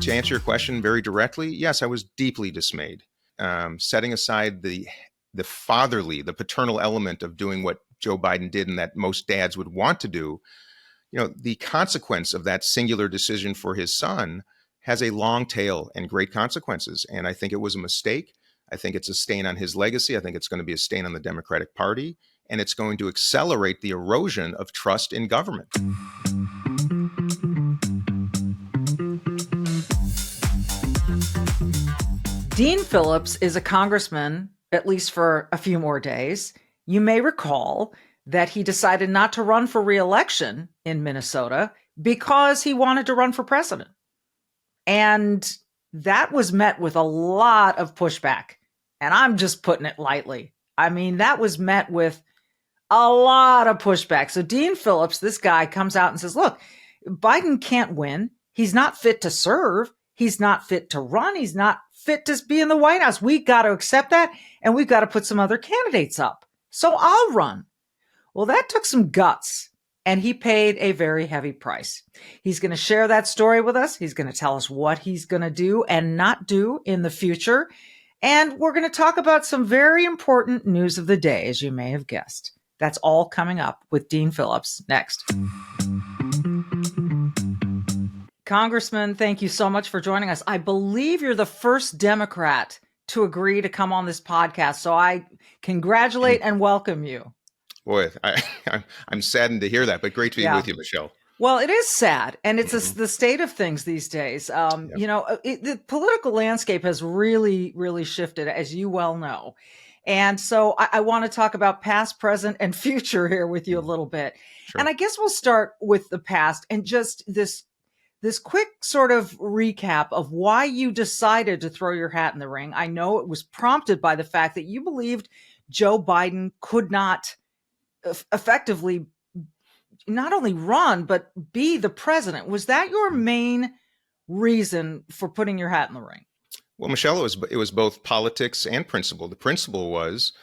To answer your question very directly, yes, I was deeply dismayed. Setting aside the fatherly, the paternal element of doing what Joe Biden did and that most dads would want to do, the consequence of that singular decision for his son has a long tail and great consequences. And I think it was a mistake. I think it's a stain on his legacy. I think it's going to be a stain on the Democratic Party. And it's going to accelerate the erosion of trust in government. Dean Phillips is a congressman, at least for a few more days. You may recall that he decided not to run for re-election in Minnesota because he wanted to run for president. And that was met with a lot of pushback. And I'm just putting it lightly. I mean, that was met with a lot of pushback. So Dean Phillips, this guy, comes out and says, look, Biden can't win. He's not fit to serve. He's not fit to run. He's not fit to be in the White House. We got to accept that. And we've got to put some other candidates up. So I'll run. Well, that took some guts. And he paid a very heavy price. He's going to share that story with us. He's going to tell us what he's going to do and not do in the future. And we're going to talk about some very important news of the day, as you may have guessed. That's all coming up with Dean Phillips next. Congressman, thank you so much for joining us. I believe you're the first Democrat to agree to come on this podcast. So I congratulate and welcome you. Boy, I'm saddened to hear that, but great to be with you, Michelle. Well, it is sad, and it's the state of things these days. The political landscape has really, really shifted, as you well know. And so I want to talk about past, present, and future here with you a little bit. Sure. And I guess we'll start with the past and just this quick sort of recap of why you decided to throw your hat in the ring. I know it was prompted by the fact that you believed Joe Biden could not effectively not only run, but be the president. Was that your main reason for putting your hat in the ring? Well, Michelle, it was both politics and principle. The principle was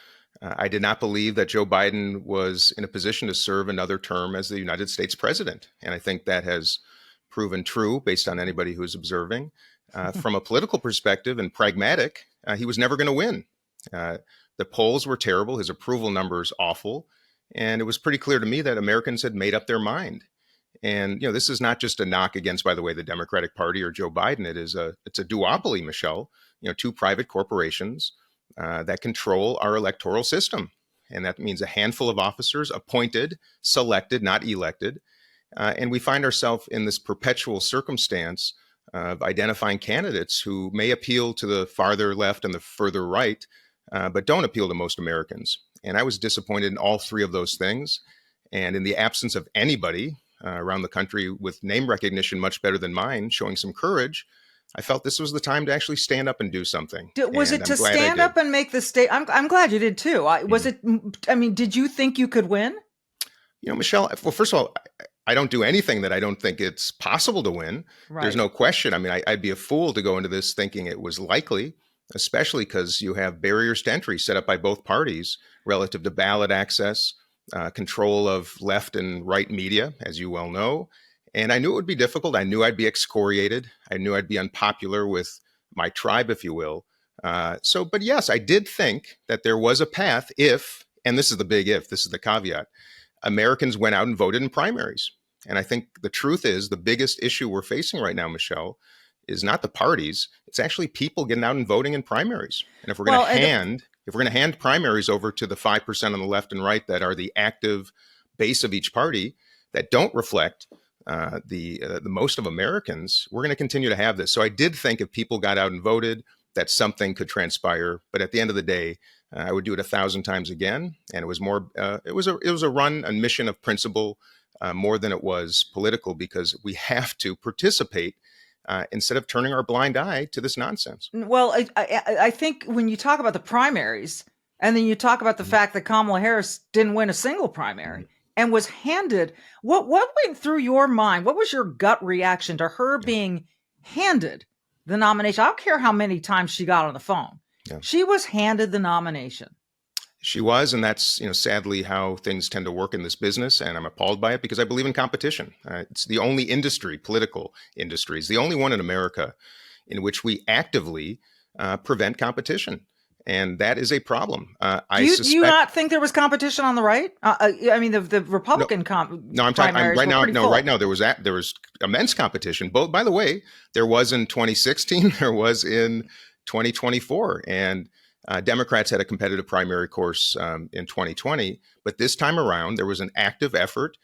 I did not believe that Joe Biden was in a position to serve another term as the United States president. And I think that has proven true based on anybody who's observing. From a political perspective and pragmatic, he was never going to win. The polls were terrible. His approval numbers awful. And it was pretty clear to me that Americans had made up their mind. And, this is not just a knock against, by the way, the Democratic Party or Joe Biden. It's a duopoly, Michelle, two private corporations that control our electoral system. And that means a handful of officers appointed, selected, not elected. And we find ourselves in this perpetual circumstance of identifying candidates who may appeal to the farther left and the further right, but don't appeal to most Americans. And I was disappointed in all three of those things. And in the absence of anybody around the country with name recognition much better than mine, showing some courage, I felt this was the time to actually stand up and do something. Was it to stand up and make the state? I'm glad you did too. Was it? I mean, did you think you could win? Michelle, well, first of all, I don't do anything that I don't think it's possible to win. Right. There's no question. I mean, I'd be a fool to go into this thinking it was likely, especially because you have barriers to entry set up by both parties relative to ballot access, control of left and right media, as you well know. And I knew it would be difficult. I knew I'd be excoriated. I knew I'd be unpopular with my tribe, if you will. But yes, I did think that there was a path if, and this is the big if, this is the caveat, Americans went out and voted in primaries. And I think the truth is the biggest issue we're facing right now, Michelle, is not the parties. It's actually people getting out and voting in primaries. And if we're going to hand primaries over to the 5% on the left and right that are the active base of each party that don't reflect the most of Americans, we're going to continue to have this. So I did think if people got out and voted, that something could transpire. But at the end of the day, I would do it 1,000 times again. And it was more. It was a run, a mission of principle, more than it was political, because we have to participate instead of turning our blind eye to this nonsense. Well, I think when you talk about the primaries, and then you talk about the fact that Kamala Harris didn't win a single primary and was handed, what went through your mind? What was your gut reaction to her being handed the nomination? I don't care how many times she got on the phone. Yeah. She was handed the nomination. She was, and that's, sadly how things tend to work in this business, and I'm appalled by it because I believe in competition. It's the only industry, political industry, is the only one in America in which we actively prevent competition, and that is a problem. Do you not think there was competition on the right? I mean, the Republican no, I'm talking right now. No, full. Right now there was immense competition. Both, by the way, there was in 2016, there was in 2024, and Democrats had a competitive primary course in 2020, but this time around, there was an active effort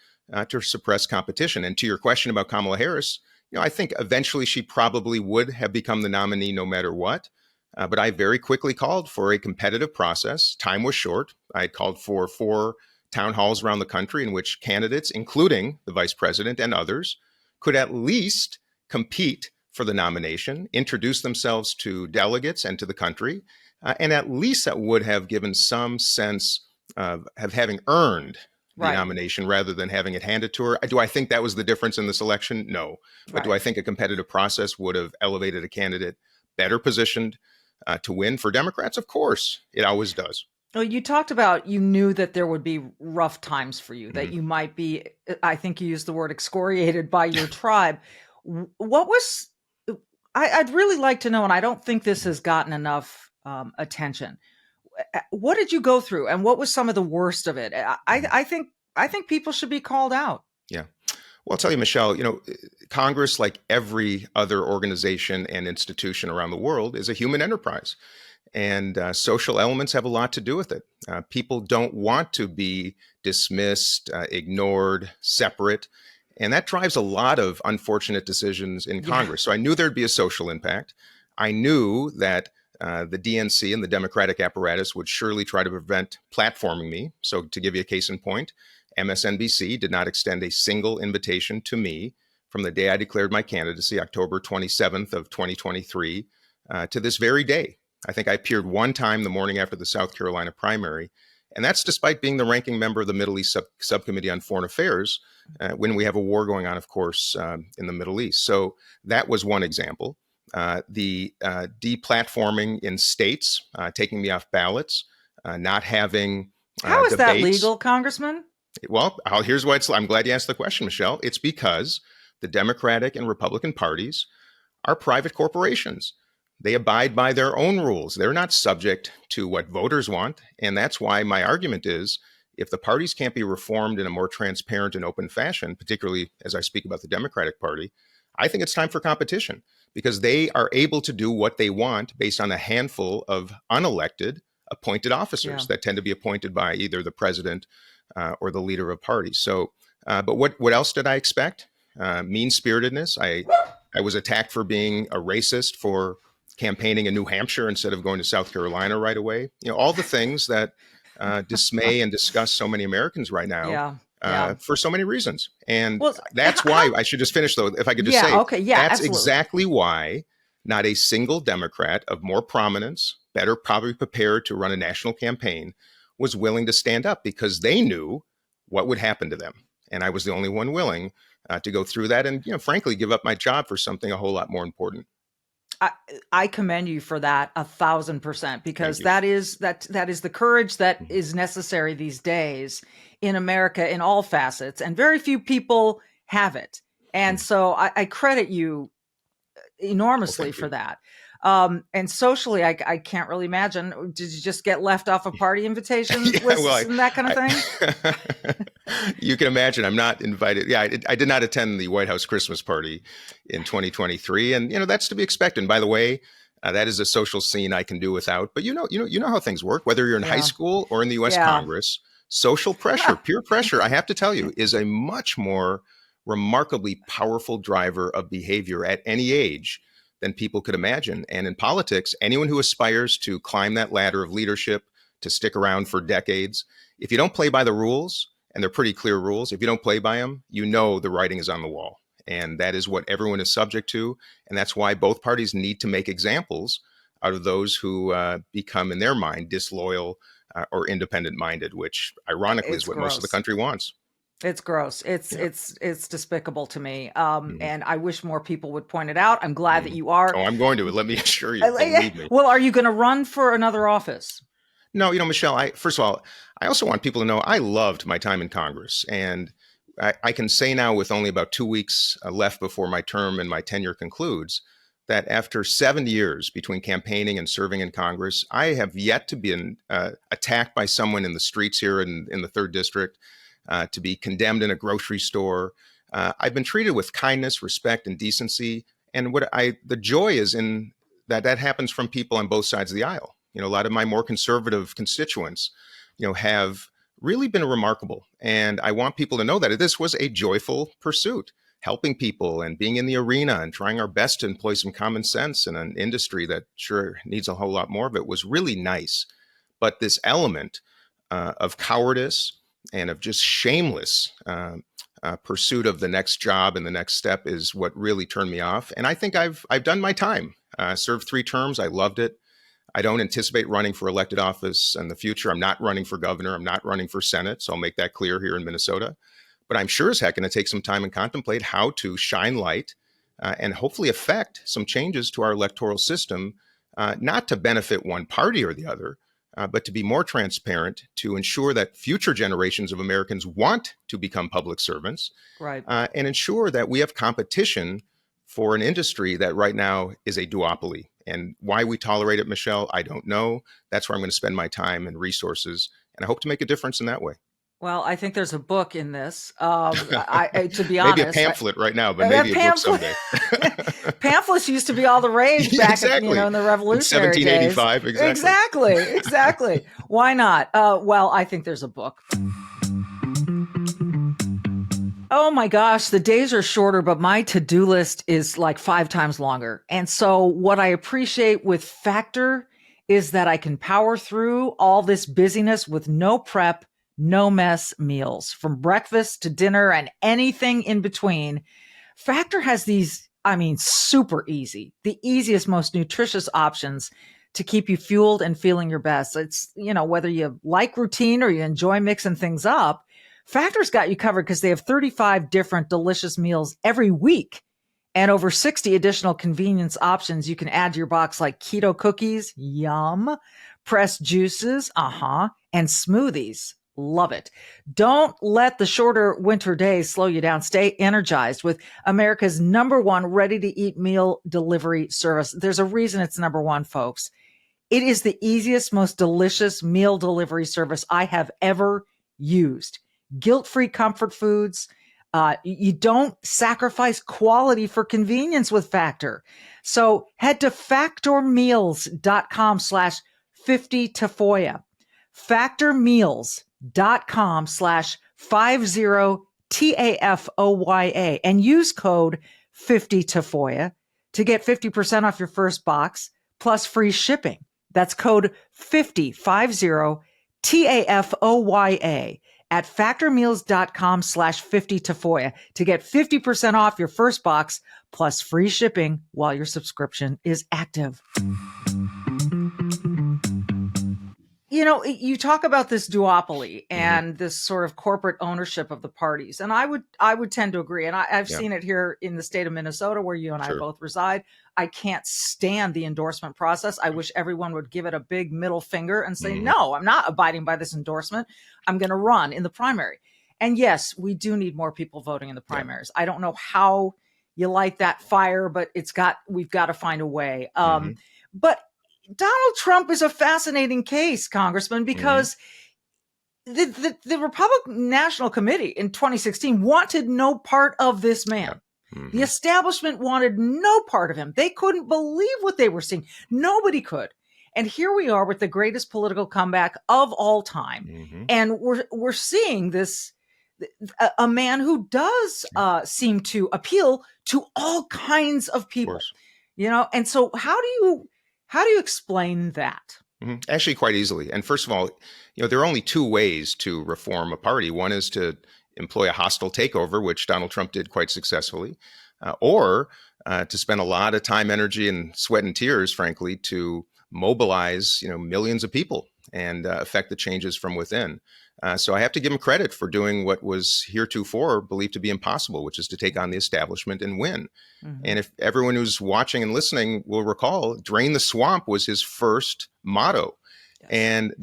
to suppress competition. And to your question about Kamala Harris, I think eventually she probably would have become the nominee no matter what. But I very quickly called for a competitive process. Time was short. I had called for 4 town halls around the country in which candidates, including the vice president and others, could at least compete for the nomination, introduce themselves to delegates and to the country. And at least that would have given some sense of having earned the nomination rather than having it handed to her. Do I think that was the difference in this election? No. But do I think a competitive process would have elevated a candidate better positioned to win for Democrats? Of course, it always does. Well, you talked about you knew that there would be rough times for you, that you might be, I think you used the word excoriated by your tribe. What was, I'd really like to know, and I don't think this has gotten enough attention. What did you go through, and what was some of the worst of it? I think people should be called out. Yeah. Well, I'll tell you, Michelle, Congress, like every other organization and institution around the world, is a human enterprise. And social elements have a lot to do with it. People don't want to be dismissed, ignored, separate. And that drives a lot of unfortunate decisions in Congress. So I knew there'd be a social impact. I knew that the DNC and the Democratic apparatus would surely try to prevent platforming me. So to give you a case in point, MSNBC did not extend a single invitation to me from the day I declared my candidacy, October 27th of 2023, to this very day. I think I appeared one time the morning after the South Carolina primary, and that's despite being the ranking member of the Middle East Subcommittee on Foreign Affairs, when we have a war going on, of course, in the Middle East. So that was one example. The deplatforming in states, taking me off ballots, not having How is that legal, Congressman? Well, here's why I'm glad you asked the question, Michelle. It's because the Democratic and Republican parties are private corporations. They abide by their own rules. They're not subject to what voters want. And that's why my argument is, if the parties can't be reformed in a more transparent and open fashion, particularly as I speak about the Democratic Party, I think it's time for competition, because they are able to do what they want based on a handful of unelected appointed officers that tend to be appointed by either the president or the leader of parties. So, but what else did I expect? Mean-spiritedness. I was attacked for being a racist, for campaigning in New Hampshire instead of going to South Carolina right away. All the things that dismay and disgust so many Americans right now. For so many reasons. And that's why I should just finish, though, if I could just say, that's absolutely exactly why not a single Democrat of more prominence, better probably prepared to run a national campaign, was willing to stand up, because they knew what would happen to them. And I was the only one willing to go through that and, frankly, give up my job for something a whole lot more important. I commend you for that 1,000%, because that is the courage that is necessary these days in America in all facets, and very few people have it. And so I credit you enormously for that. And socially, I can't really imagine. Did you just get left off of party invitations and that kind of thing? You can imagine I'm not invited. Yeah, I did not attend the White House Christmas party in 2023. And, that's to be expected. And by the way, that is a social scene I can do without. But you know how things work, whether you're in high school or in the U.S. Congress. Social pressure, peer pressure, I have to tell you, is a much more remarkably powerful driver of behavior at any age than people could imagine. And in politics, anyone who aspires to climb that ladder of leadership, to stick around for decades, if you don't play by the rules, and they're pretty clear rules, if you don't play by them, the writing is on the wall. And that is what everyone is subject to. And that's why both parties need to make examples out of those who become, in their mind, disloyal or independent-minded, which ironically is what most of the country wants. It's gross. It's despicable to me. And I wish more people would point it out. I'm glad that you are. Oh, I'm going to. Let me assure you. Believe me. Well, are you going to run for another office? No, Michelle, first of all, I also want people to know I loved my time in Congress. And I can say now, with only about 2 weeks left before my term and my tenure concludes, that after 7 years between campaigning and serving in Congress, I have yet to be attacked by someone in the streets here in the 3rd District, to be condemned in a grocery store. I've been treated with kindness, respect, and decency. And the joy is in that happens from people on both sides of the aisle. A lot of my more conservative constituents, have really been remarkable. And I want people to know that this was a joyful pursuit, helping people and being in the arena and trying our best to employ some common sense in an industry that sure needs a whole lot more of it was really nice. But this element of cowardice and of just shameless pursuit of the next job and the next step is what really turned me off. And I think I've done my time. Served 3 terms. I loved it. I don't anticipate running for elected office in the future. I'm not running for governor. I'm not running for Senate. So I'll make that clear here in Minnesota. But I'm sure as heck going to take some time and contemplate how to shine light and hopefully affect some changes to our electoral system, not to benefit one party or the other, but to be more transparent, to ensure that future generations of Americans want to become public servants, Right. And ensure that we have competition for an industry that right now is a duopoly. And why we tolerate it, Michelle, I don't know. That's where I'm going to spend my time and resources. And I hope to make a difference in that way. Well, I think there's a book in this. To be honest, maybe a pamphlet right now, but maybe a book someday. Pamphlets used to be all the rage back exactly. in the Revolutionary in 1785, days. Exactly. Why not? Well, I think there's a book. Oh my gosh, the days are shorter, but my to-do list is like 5 times longer. And so what I appreciate with Factor is that I can power through all this busyness with no prep, no mess meals, from breakfast to dinner and anything in between. Factor has these, super easy, the easiest, most nutritious options to keep you fueled and feeling your best. It's, whether you like routine or you enjoy mixing things up, Factor's got you covered because they have 35 different delicious meals every week and over 60 additional convenience options you can add to your box, like keto cookies, yum, pressed juices, and smoothies. Love it. Don't let the shorter winter days slow you down. Stay energized with America's #1 ready-to-eat meal delivery service. There's a reason it's #1, folks. It is the easiest, most delicious meal delivery service I have ever used. Guilt-free comfort foods. You don't sacrifice quality for convenience with Factor. So head to factormeals.com/50tafoya. factormeals.com/50tafoya and use code 50tafoya to get 50% off your first box plus free shipping. That's code 50tafoya at factormeals.com/50tafoya to get 50% off your first box plus free shipping while your subscription is active. You talk about this duopoly and this sort of corporate ownership of the parties. And I would tend to agree. And I've seen it here in the state of Minnesota, where you and I both reside. I can't stand the endorsement process. I wish everyone would give it a big middle finger and say, no, I'm not abiding by this endorsement. I'm going to run in the primary. And yes, we do need more people voting in the primaries. I don't know how you light that fire, but we've got to find a way. But Donald Trump is a fascinating case, Congressman, because the Republican National Committee in 2016 wanted no part of this man. The establishment wanted no part of him. They couldn't believe what they were seeing. Nobody could. And here we are with the greatest political comeback of all time. And we're seeing this, a man who does seem to appeal to all kinds of people, and so how do you explain that? Actually, quite easily. And first of all, there are only 2 ways to reform a party. One is to employ a hostile takeover, which Donald Trump did quite successfully, or to spend a lot of time, energy, and sweat and tears, frankly, to mobilize, millions of people and affect the changes from within. So I have to give him credit for doing what was heretofore believed to be impossible, which is to take on the establishment and win. And if everyone who's watching and listening will recall, drain the swamp was his first motto. Yes. And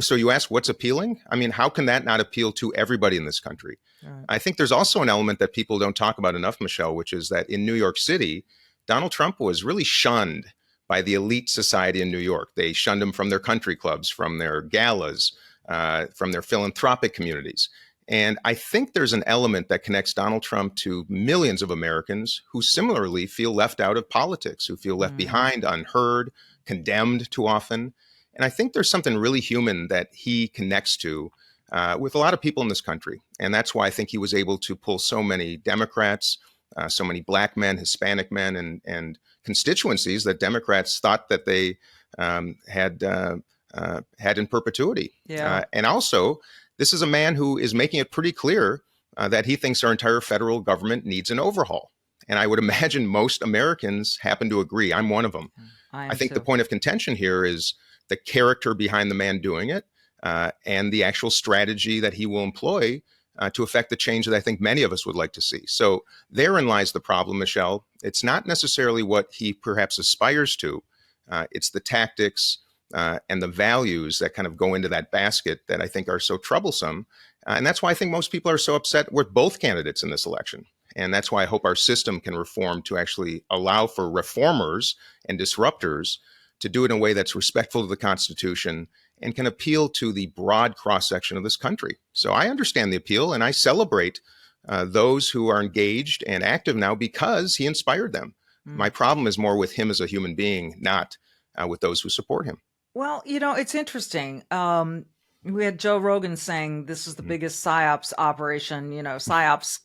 so you ask what's appealing? I mean, how can that not appeal to everybody in this country? Right. I think there's also an element that people don't talk about enough, Michelle, which is that in New York City, Donald Trump was really shunned by the elite society in New York. They shunned him from their country clubs, from their galas, from their philanthropic communities. And I think there's an element that connects Donald Trump to millions of Americans who similarly feel left out of politics, who feel left behind, unheard, condemned too often. And I think there's something really human that he connects to with a lot of people in this country. And that's why I think he was able to pull so many Democrats, so many Black men, Hispanic men, and constituencies that Democrats thought that they had in perpetuity. Yeah. And also, this is a man who is making it pretty clear that he thinks our entire federal government needs an overhaul. And I would imagine most Americans happen to agree. I'm one of them. I think the point of contention here is the character behind the man doing it and the actual strategy that he will employ to affect the change that I think many of us would like to see. So therein lies the problem, Michelle. It's not necessarily what he perhaps aspires to. It's the tactics and the values that kind of go into that basket that I think are so troublesome. And that's why I think most people are so upset with both candidates in this election. And that's why I hope our system can reform to actually allow for reformers and disruptors to do it in a way that's respectful to the Constitution and can appeal to the broad cross-section of this country. So I understand the appeal, and I celebrate those who are engaged and active now because he inspired them. My problem is more with him as a human being, not with those who support him. Well, it's interesting. We had Joe Rogan saying this is the biggest psyops operation, psyops,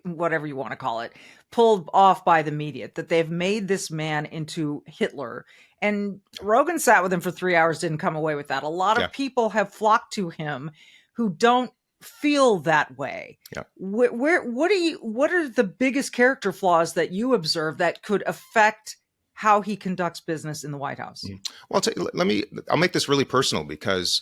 whatever you want to call it, pulled off by the media, that they've made this man into Hitler. And Rogan sat with him for 3 hours, didn't come away with that. A lot of people have flocked to him who don't feel that way. Yeah. What are the biggest character flaws that you observe that could affect how he conducts business in the White House? Well, I'll make this really personal because,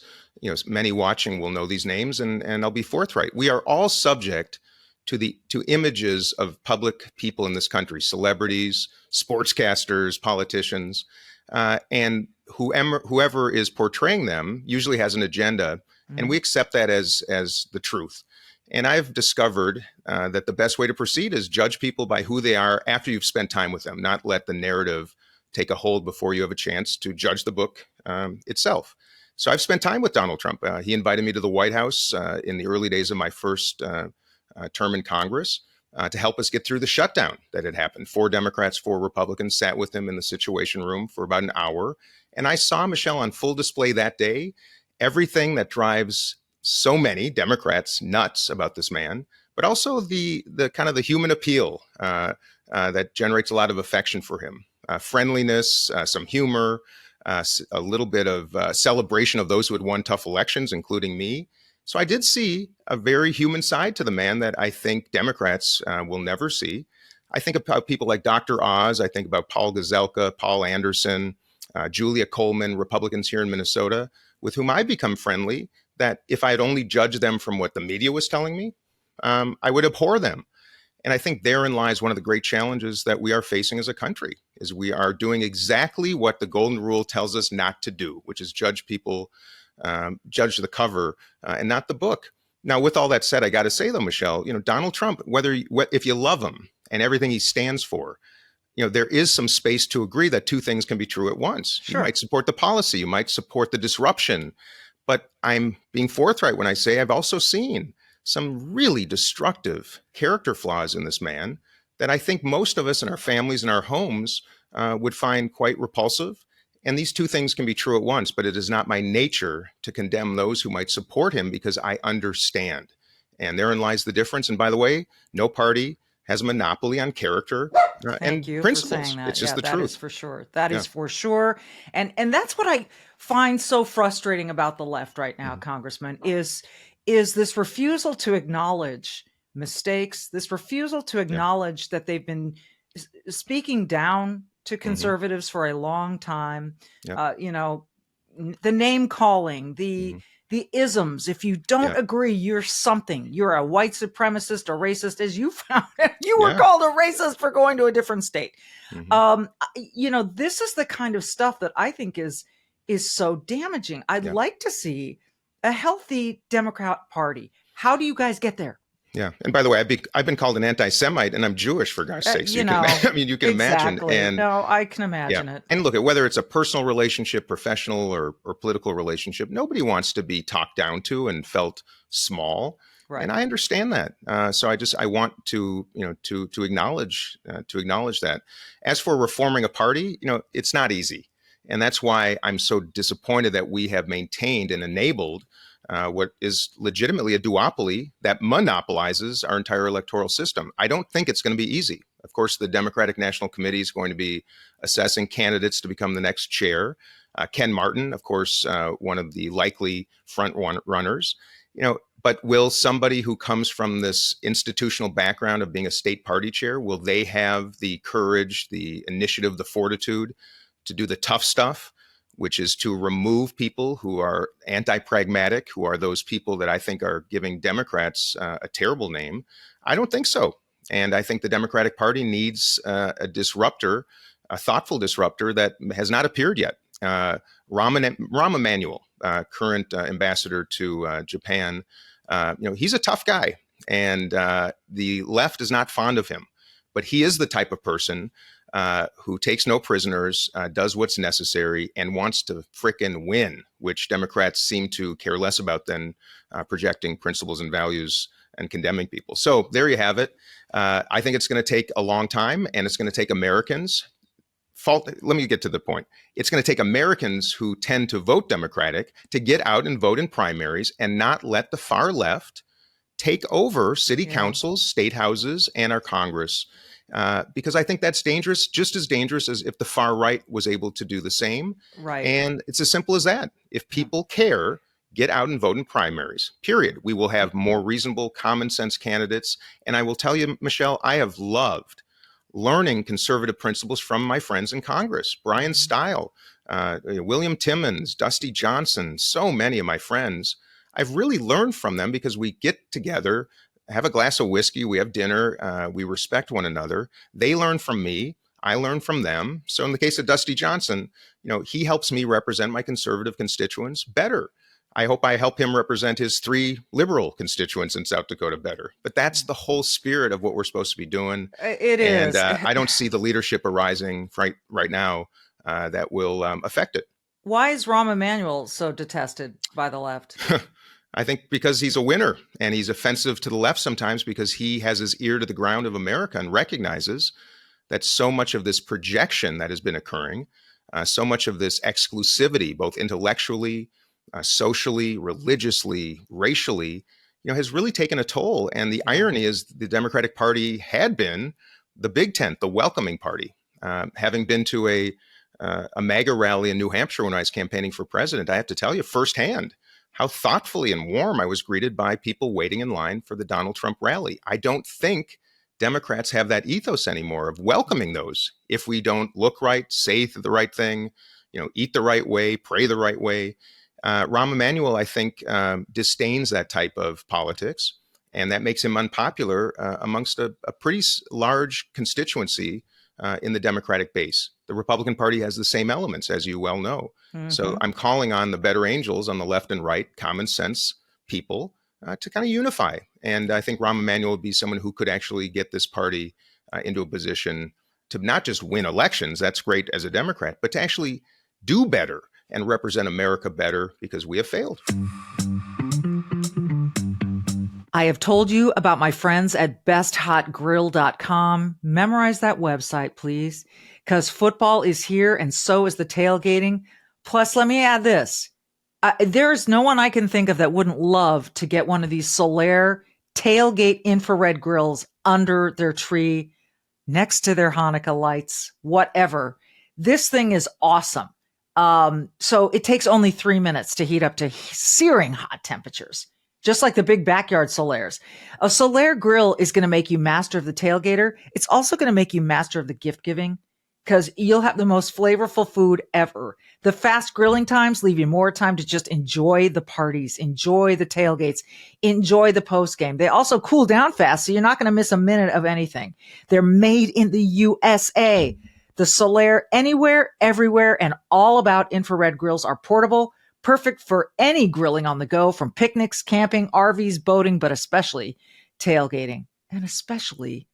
many watching will know these names, and I'll be forthright. We are all subject to images of public people in this country, celebrities, sportscasters, politicians, and whoever is portraying them usually has an agenda, and we accept that as the truth. And I've discovered that the best way to proceed is judge people by who they are after you've spent time with them, not let the narrative take a hold before you have a chance to judge the book itself. So I've spent time with Donald Trump. He invited me to the White House in the early days of my first term in Congress to help us get through the shutdown that had happened. 4 Democrats, 4 Republicans sat with him in the Situation Room for about an hour. And I saw, Michelle, on full display that day, everything that drives so many Democrats nuts about this man, but also the kind of the human appeal that generates a lot of affection for him. Friendliness, some humor, a little bit of celebration of those who had won tough elections, including me. So I did see a very human side to the man that I think Democrats will never see. I think about people like Dr. Oz. I think about Paul Gazelka, Paul Anderson, Julia Coleman, Republicans here in Minnesota, with whom I become friendly, that if I had only judged them from what the media was telling me, I would abhor them. And I think therein lies one of the great challenges that we are facing as a country, is we are doing exactly what the golden rule tells us not to do, which is judge people, judge the cover and not the book. Now, with all that said, I got to say, though, Michelle, Donald Trump, if you love him and everything he stands for, there is some space to agree that two things can be true at once. Sure. You might support the policy, you might support the disruption, but I'm being forthright when I say I've also seen some really destructive character flaws in this man that I think most of us in our families and our homes would find quite repulsive. And these two things can be true at once, but it is not my nature to condemn those who might support him because I understand. And therein lies the difference. And by the way, no party has a monopoly on character and principles. For saying that. It's just the that truth. Is for sure. That is for sure. And that's what I find so frustrating about the left right now, Congressman, is this refusal to acknowledge mistakes, this refusal to acknowledge that they've been speaking down to conservatives for a long time. The name calling, the isms. If you don't agree, you're something. You're a white supremacist, a racist, as you found. You were called a racist for going to a different state. This is the kind of stuff that I think is is so damaging. I'd Yeah. like to see a healthy Democrat Party. How do you guys get there? Yeah. And by the way, I've been called an anti-Semite, and I'm Jewish, for God's sake. So you can, I mean, you can imagine. And no, I can imagine it. And look, at whether it's a personal relationship, professional or political relationship, nobody wants to be talked down to and felt small. Right. And I understand that. So I want to, to acknowledge that. As for reforming a party, it's not easy. And that's why I'm so disappointed that we have maintained and enabled what is legitimately a duopoly that monopolizes our entire electoral system. I don't think it's going to be easy. Of course, the Democratic National Committee is going to be assessing candidates to become the next chair. Ken Martin, of course, one of the likely front runners. But will somebody who comes from this institutional background of being a state party chair, will they have the courage, the initiative, the fortitude to do the tough stuff, which is to remove people who are anti-pragmatic, who are those people that I think are giving Democrats a terrible name? I don't think so. And I think the Democratic Party needs a disruptor, a thoughtful disruptor that has not appeared yet. Rahm Emanuel, current ambassador to Japan, he's a tough guy, and the left is not fond of him. But he is the type of person who takes no prisoners, does what's necessary, and wants to frickin' win, which Democrats seem to care less about than projecting principles and values and condemning people. So there you have it. I think it's going to take a long time, and it's going to take Americans. Let me get to the point. It's going to take Americans who tend to vote Democratic to get out and vote in primaries and not let the far left take over city councils, state houses, and our Congress. Because I think that's dangerous, just as dangerous as if the far right was able to do the same. Right. And it's as simple as that. If people care, get out and vote in primaries, period. We will have more reasonable, common sense candidates. And I will tell you, Michele, I have loved learning conservative principles from my friends in Congress. Brian Stile, William Timmons, Dusty Johnson, so many of my friends. I've really learned from them because we get together, have a glass of whiskey, we have dinner, we respect one another. They learn from me, I learn from them. So in the case of Dusty Johnson, he helps me represent my conservative constituents better. I hope I help him represent his 3 liberal constituents in South Dakota better. But that's the whole spirit of what we're supposed to be doing. It is. And I don't see the leadership arising right now that will affect it. Why is Rahm Emanuel so detested by the left? I think because he's a winner, and he's offensive to the left sometimes because he has his ear to the ground of America and recognizes that so much of this projection that has been occurring, so much of this exclusivity, both intellectually, socially, religiously, racially, has really taken a toll. And the irony is the Democratic Party had been the big tent, the welcoming party. Having been to a MAGA rally in New Hampshire when I was campaigning for president, I have to tell you firsthand how thoughtfully and warm I was greeted by people waiting in line for the Donald Trump rally. I don't think Democrats have that ethos anymore of welcoming those. If we don't look right, say the right thing, eat the right way, pray the right way. Rahm Emanuel, I think, disdains that type of politics, and that makes him unpopular amongst a pretty large constituency in the Democratic base. The Republican Party has the same elements, as you well know. Mm-hmm. So I'm calling on the better angels on the left and right, common sense people, to kind of unify. And I think Rahm Emanuel would be someone who could actually get this party into a position to not just win elections, that's great as a Democrat, but to actually do better and represent America better, because we have failed. I have told you about my friends at besthotgrill.com. Memorize that website, please, because football is here and so is the tailgating. Plus, let me add this. There's no one I can think of that wouldn't love to get one of these Solaire tailgate infrared grills under their tree, next to their Hanukkah lights, whatever. This thing is awesome. So it takes only 3 minutes to heat up to searing hot temperatures, just like the big backyard Solaires. A Solaire grill is going to make you master of the tailgater. It's also going to make you master of the gift giving, because you'll have the most flavorful food ever. The fast grilling times leave you more time to just enjoy the parties, enjoy the tailgates, enjoy the post game. They also cool down fast, so you're not going to miss a minute of anything. They're made in the USA. The Solaire Anywhere, Everywhere, and All About infrared grills are portable, perfect for any grilling on the go, from picnics, camping, RVs, boating, but especially tailgating, and especially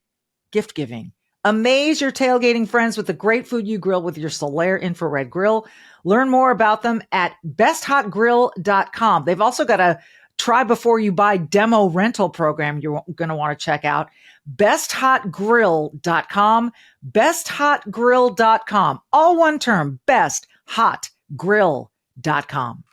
gift giving. Amaze your tailgating friends with the great food you grill with your Solaire infrared grill. Learn more about them at besthotgrill.com. They've also got a try before you buy demo rental program you're going to want to check out. besthotgrill.com. besthotgrill.com. All one term, besthotgrill.com.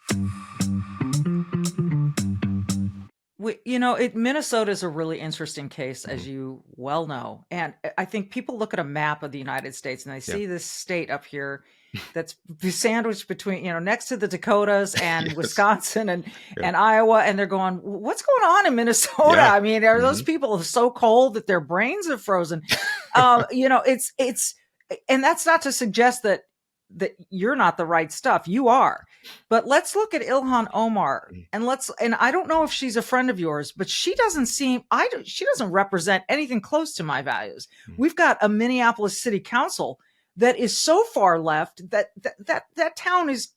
Minnesota is a really interesting case, as you well know. And I think people look at a map of the United States and they see this state up here that's sandwiched between, next to the Dakotas and yes. Wisconsin and Iowa. And they're going, what's going on in Minnesota? Yeah. I mean, are those people so cold that their brains are frozen? It's and that's not to suggest that you're not the right stuff. You are. But let's look at Ilhan Omar and I don't know if she's a friend of yours, but she doesn't represent anything close to my values. We've got a Minneapolis City Council that is so far left that town is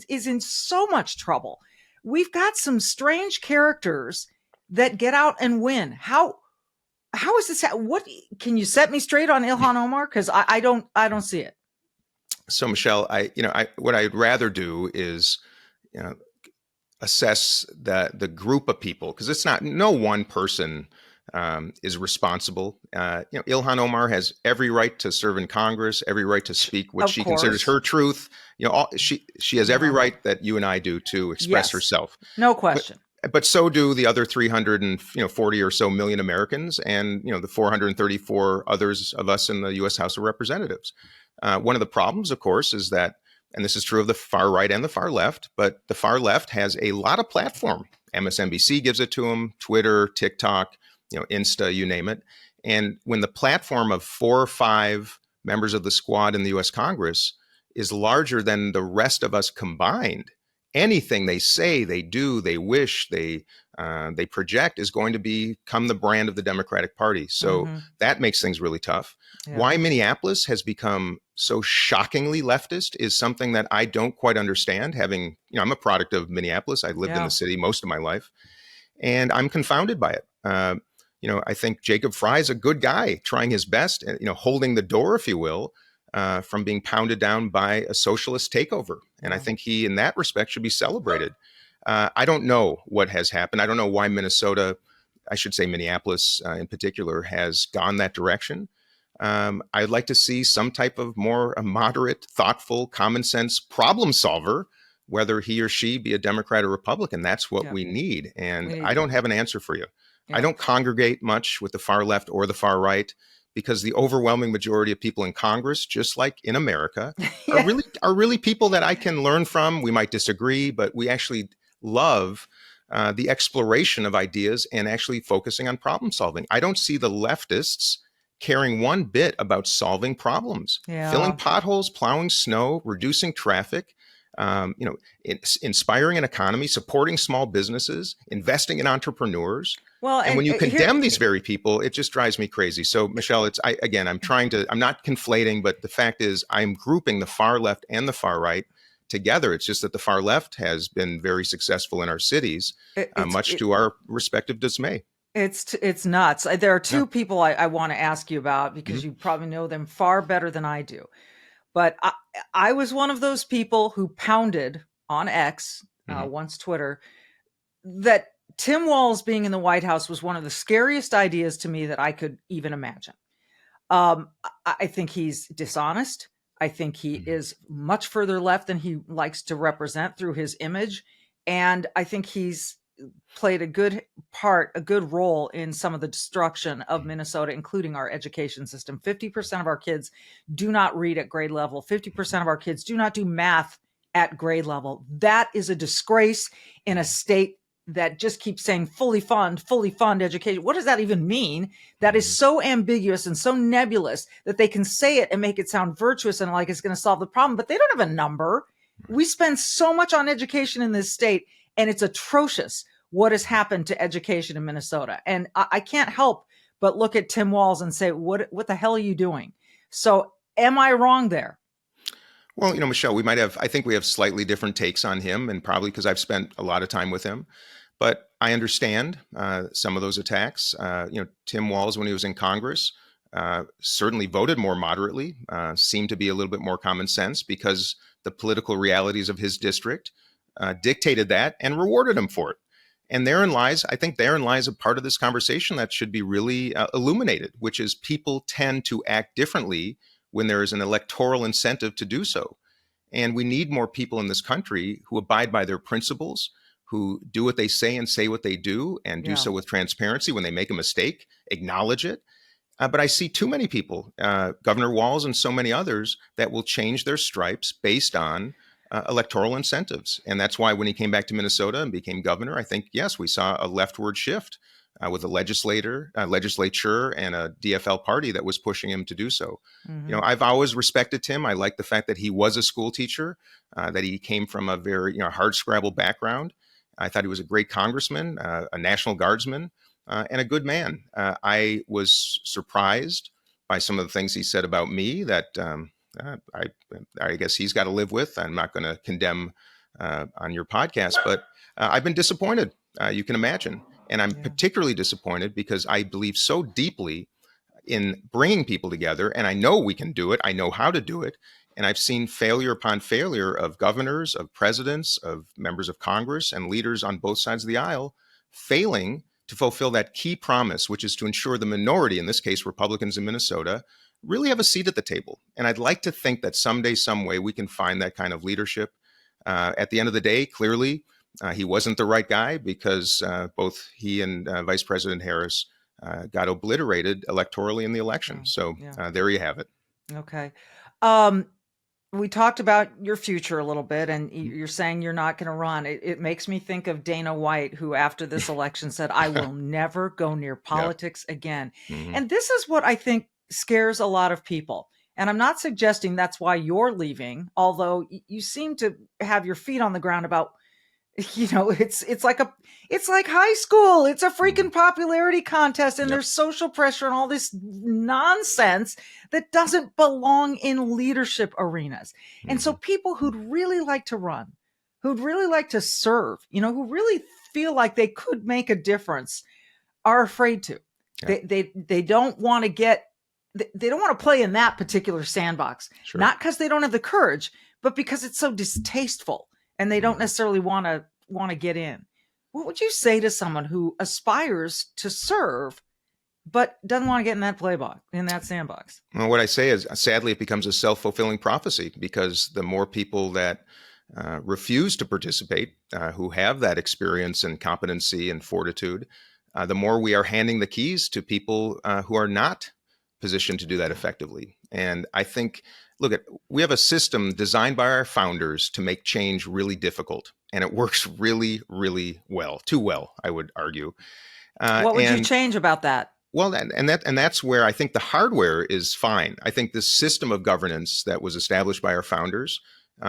in so much trouble. We've got some strange characters that get out and win. How is this? What can you set me straight on Ilhan Omar? Because I don't see it. So, Michelle, what I'd rather do is, assess the group of people, because it's no one person is responsible. Ilhan Omar has every right to serve in Congress, every right to speak what she considers her truth. She has every right that you and I do to express herself. No question. But so do the other 340 or so million Americans, and the 434 others of us in the U.S. House of Representatives. One of the problems, of course, is that, and this is true of the far right and the far left, but the far left has a lot of platform. MSNBC gives it to them, Twitter, TikTok, Insta, you name it. And when the platform of 4 or 5 members of the squad in the U.S. Congress is larger than the rest of us combined, anything they say, they do, they wish, they project is going to become the brand of the Democratic Party. So that makes things really tough. Yeah. Why Minneapolis has become so shockingly leftist is something that I don't quite understand. I'm a product of Minneapolis. I lived in the city most of my life, and I'm confounded by it. I think Jacob Fry is a good guy, trying his best, holding the door, if you will, from being pounded down by a socialist takeover. And I think he, in that respect, should be celebrated. I don't know what has happened. I don't know why Minneapolis in particular, has gone that direction. I'd like to see some type of more moderate, thoughtful, common sense problem solver, whether he or she be a Democrat or Republican. That's what we need. And I don't have an answer for you. I don't congregate much with the far left or the far right, because the overwhelming majority of people in Congress, just like in America, are really people that I can learn from. We might disagree, but we actually love the exploration of ideas and actually focusing on problem solving. I don't see the leftists caring one bit about solving problems, filling potholes, plowing snow, reducing traffic, inspiring an economy, supporting small businesses, investing in entrepreneurs. Well, and when you condemn these very people, it just drives me crazy. So, Michelle, I'm not conflating, but the fact is I'm grouping the far left and the far right together. It's just that the far left has been very successful in our cities, much to our respective dismay. It's nuts. There are two people I want to ask you about, because you probably know them far better than I do. But I was one of those people who pounded on X, once Twitter, that Tim Walz being in the White House was one of the scariest ideas to me that I could even imagine. I think he's dishonest. I think he is much further left than he likes to represent through his image. And I think he's played a good role in some of the destruction of Minnesota, including our education system. 50% of our kids do not read at grade level. 50% of our kids do not do math at grade level. That is a disgrace in a state that just keeps saying fully fund education. What does that even mean? That is so ambiguous and so nebulous that they can say it and make it sound virtuous and like it's going to solve the problem, but they don't have a number. We spend so much on education in this state, and it's atrocious what has happened to education in Minnesota. And I can't help but look at Tim Walz and say, what the hell are you doing? So Am I wrong there? Well, Michelle, I think we have slightly different takes on him, and probably because I've spent a lot of time with him. But I understand some of those attacks. Tim Walz, when he was in Congress, certainly voted more moderately, seemed to be a little bit more common sense because the political realities of his district dictated that and rewarded him for it. And I think therein lies a part of this conversation that should be really illuminated, which is people tend to act differently when there is an electoral incentive to do so. And we need more people in this country who abide by their principles, who do what they say and say what they do, and do so with transparency. When they make a mistake, acknowledge it. But I see too many people, Governor Walz and so many others, that will change their stripes based on electoral incentives. And that's why when he came back to Minnesota and became governor, I think, yes, we saw a leftward shift with a legislature and a DFL party that was pushing him to do so. Mm-hmm. I've always respected Tim. I like the fact that he was a school teacher, that he came from a very hard scrabble background. I thought he was a great congressman, a National Guardsman, and a good man. I was surprised by some of the things he said about me that I guess he's got to live with. I'm not going to condemn on your podcast, but I've been disappointed, you can imagine. And I'm particularly disappointed because I believe so deeply in bringing people together. And I know we can do it. I know how to do it. And I've seen failure upon failure of governors, of presidents, of members of Congress, and leaders on both sides of the aisle failing to fulfill that key promise, which is to ensure the minority, in this case, Republicans in Minnesota, really have a seat at the table. And I'd like to think that someday, some way, we can find that kind of leadership. At the end of the day, clearly, he wasn't the right guy because both he and Vice President Harris got obliterated electorally in the election. So there you have it. Okay. We talked about your future a little bit, and you're saying you're not going to run. It makes me think of Dana White, who after this election said, I will never go near politics again. Mm-hmm. And this is what I think scares a lot of people. And I'm not suggesting that's why you're leaving, although you seem to have your feet on the ground about, it's like high school. It's a freaking popularity contest, and there's social pressure and all this nonsense that doesn't belong in leadership arenas. Mm-hmm. And so people who'd really like to run, who'd really like to serve, who really feel like they could make a difference are afraid to. Yeah. They don't want to they don't want to play in that particular sandbox, not because they don't have the courage, but because it's so distasteful. And they don't necessarily want to get in. What would you say to someone who aspires to serve, but doesn't want to get in that sandbox? Well, what I say is, sadly, it becomes a self-fulfilling prophecy because the more people that refuse to participate, who have that experience and competency and fortitude, the more we are handing the keys to people who are not positioned to do that effectively. And I think, we have a system designed by our founders to make change really difficult, and it works really, really well. Too well, I would argue. What would you change about that? Well, that's where I think the hardware is fine. I think this system of governance that was established by our founders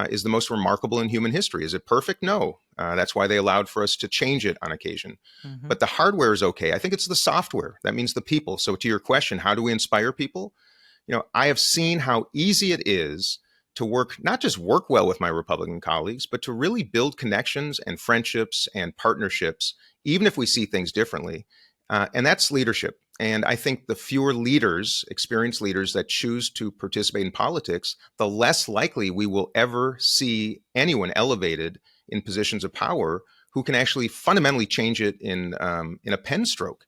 is the most remarkable in human history. Is it perfect? No. That's why they allowed for us to change it on occasion. Mm-hmm. But the hardware is okay. I think it's the software. That means the people. So to your question, how do we inspire people? I have seen how easy it is to not just work well with my Republican colleagues, but to really build connections and friendships and partnerships, even if we see things differently. And that's leadership. And I think the fewer leaders, experienced leaders that choose to participate in politics, the less likely we will ever see anyone elevated in positions of power who can actually fundamentally change it in a pen stroke.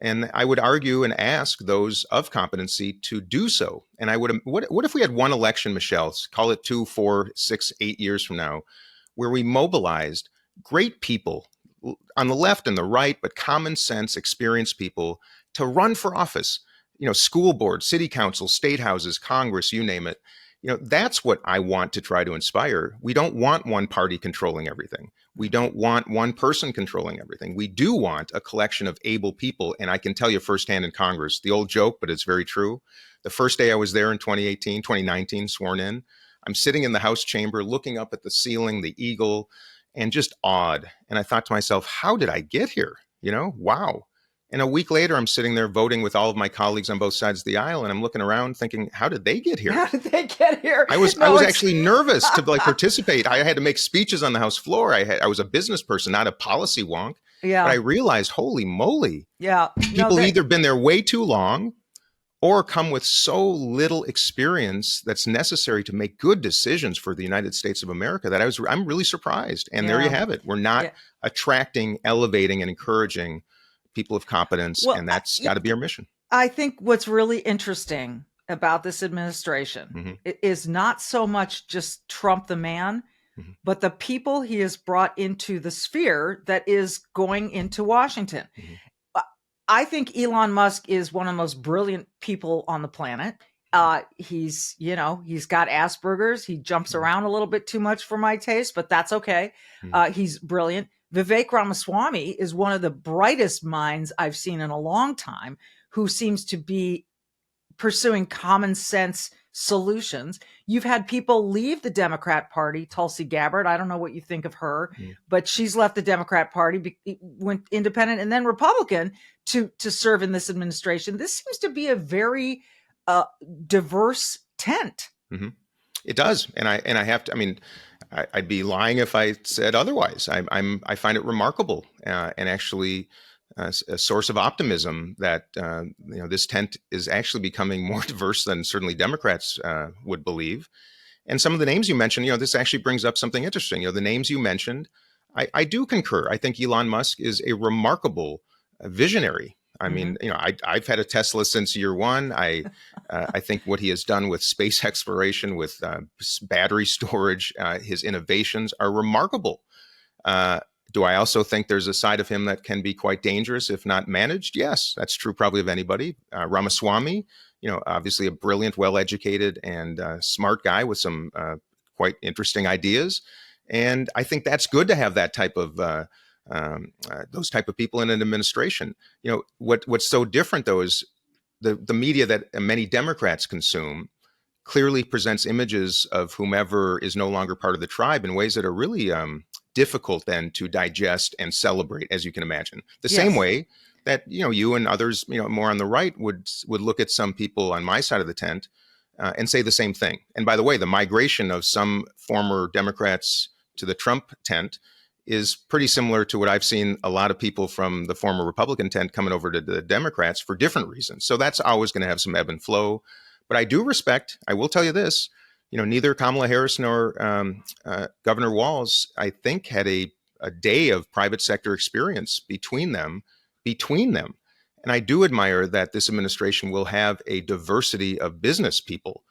And I would argue and ask those of competency to do so. And what if we had one election, Michelle, call it 2, 4, 6, 8 years from now, where we mobilized great people on the left and the right, but common sense, experienced people to run for office, school boards, city councils, state houses, Congress, you name it. That's what I want to try to inspire. We don't want one party controlling everything. We don't want one person controlling everything. We do want a collection of able people. And I can tell you firsthand in Congress, the old joke, but it's very true. The first day I was there in 2019, sworn in, I'm sitting in the House chamber, looking up at the ceiling, the eagle, and just awed. And I thought to myself, how did I get here? Wow. And a week later, I'm sitting there voting with all of my colleagues on both sides of the aisle, and I'm looking around thinking, how did they get here? How did they get here? I was actually nervous to participate. I had to make speeches on the House floor. I was a business person, not a policy wonk. Yeah. But I realized, holy moly. Yeah. People have either been there way too long or come with so little experience that's necessary to make good decisions for the United States of America that I'm really surprised. And there you have it. We're not attracting, elevating, and encouraging people of competence, and that's got to be our mission. I think what's really interesting about this administration is not so much just Trump the man, but the people he has brought into the sphere that is going into Washington. I think Elon Musk is one of the most brilliant people on the planet. He's got Asperger's. He jumps around a little bit too much for my taste, but that's okay. He's brilliant. Vivek Ramaswamy is one of the brightest minds I've seen in a long time, who seems to be pursuing common sense solutions. You've had people leave the Democrat Party. Tulsi Gabbard, I don't know what you think of her, but she's left the Democrat Party, went independent and then Republican to serve in this administration. This seems to be a very diverse tent. It does, and I have to. I mean, I'd be lying if I said otherwise. I find it remarkable and actually a source of optimism that this tent is actually becoming more diverse than certainly Democrats would believe. And some of the names you mentioned, this actually brings up something interesting. The names you mentioned, I do concur. I think Elon Musk is a remarkable visionary. I mean, I've had a Tesla since year one. I think what he has done with space exploration, with battery storage, his innovations are remarkable. Do I also think there's a side of him that can be quite dangerous if not managed? Yes, that's true probably of anybody. Ramaswamy, obviously a brilliant, well-educated and smart guy with some quite interesting ideas. And I think that's good to have that type of those type of people in an administration. What's so different though is the media that many Democrats consume clearly presents images of whomever is no longer part of the tribe in ways that are really difficult then to digest and celebrate, as you can imagine. The same way that you and others more on the right would look at some people on my side of the tent and say the same thing. And by the way, the migration of some former Democrats to the Trump tent is pretty similar to what I've seen a lot of people from the former Republican tent coming over to the Democrats for different reasons. So that's always going to have some ebb and flow. But I do respect, I will tell you this, neither Kamala Harris nor Governor Walz, I think, had a day of private sector experience between them. And I do admire that this administration will have a diversity of business people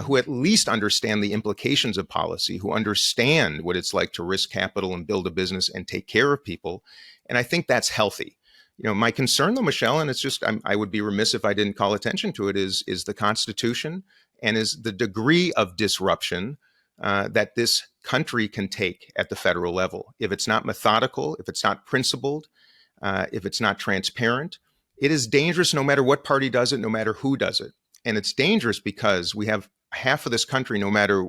who at least understand the implications of policy, who understand what it's like to risk capital and build a business and take care of people. And I think that's healthy. My concern though, Michele, and it's just, I would be remiss if I didn't call attention to it, is the Constitution and is the degree of disruption that this country can take at the federal level. If it's not methodical, if it's not principled, if it's not transparent, it is dangerous no matter what party does it, no matter who does it. And it's dangerous because we have half of this country, no matter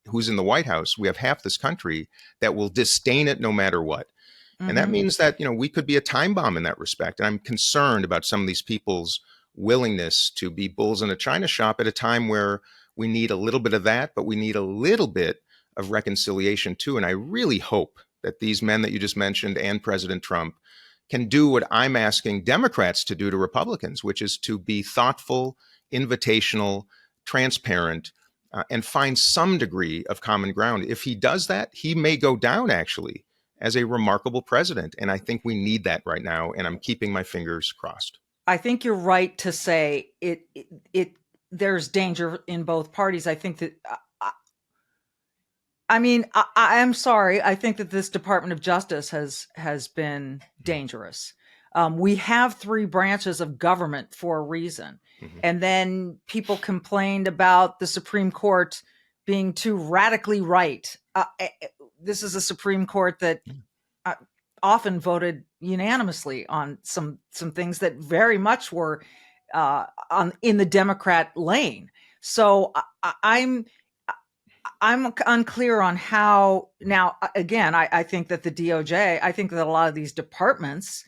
who's in the White House, we have half this country that will disdain it no matter what. And that means that, we could be a time bomb in that respect. And I'm concerned about some of these people's willingness to be bulls in a china shop at a time where we need a little bit of that, but we need a little bit of reconciliation too. And I really hope that these men that you just mentioned and President Trump can do what I'm asking Democrats to do to Republicans, which is to be thoughtful, invitational, transparent, and find some degree of common ground. If he does that, he may go down actually as a remarkable president. And I think we need that right now. And I'm keeping my fingers crossed. I think you're right to say there's danger in both parties. I think that, I'm sorry. I think that this Department of Justice has been dangerous. We have three branches of government for a reason. And then people complained about the Supreme Court being too radically right. This is a Supreme Court that often voted unanimously on some things that very much were in the Democrat lane. So I'm unclear on how. Now, again, I think that the DOJ, I think that a lot of these departments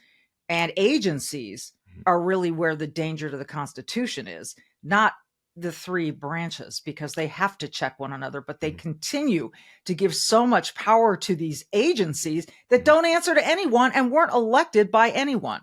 and agencies are really where the danger to the Constitution is, not the three branches, because they have to check one another, but they continue to give so much power to these agencies that don't answer to anyone and weren't elected by anyone.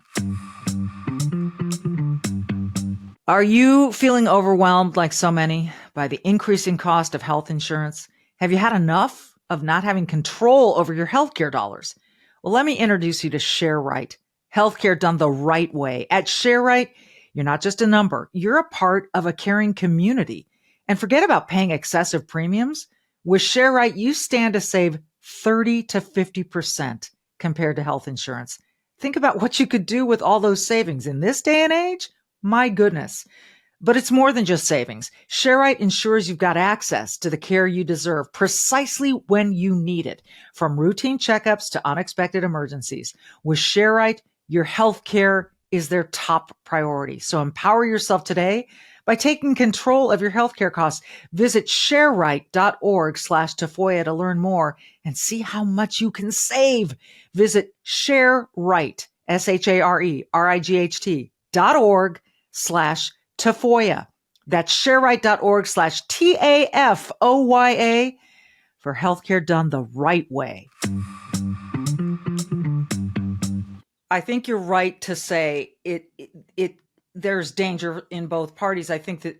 Are you feeling overwhelmed, like so many, by the increasing cost of health insurance? Have you had enough of not having control over your healthcare dollars? Well, let me introduce you to ShareRight, healthcare done the right way. At ShareRight, you're not just a number. You're a part of a caring community. And forget about paying excessive premiums. With ShareRight, you stand to save 30 to 50% compared to health insurance. Think about what you could do with all those savings in this day and age. My goodness. But it's more than just savings. ShareRight ensures you've got access to the care you deserve precisely when you need it, from routine checkups to unexpected emergencies. With ShareRight, your health care is their top priority. So empower yourself today by taking control of your healthcare costs. Visit shareright.org/Tafoya to learn more and see how much you can save. Visit ShareRight, ShareRight.org/Tafoya. That's shareright.org/TAFOYA for healthcare done the right way. I think you're right to say there's danger in both parties. I think that,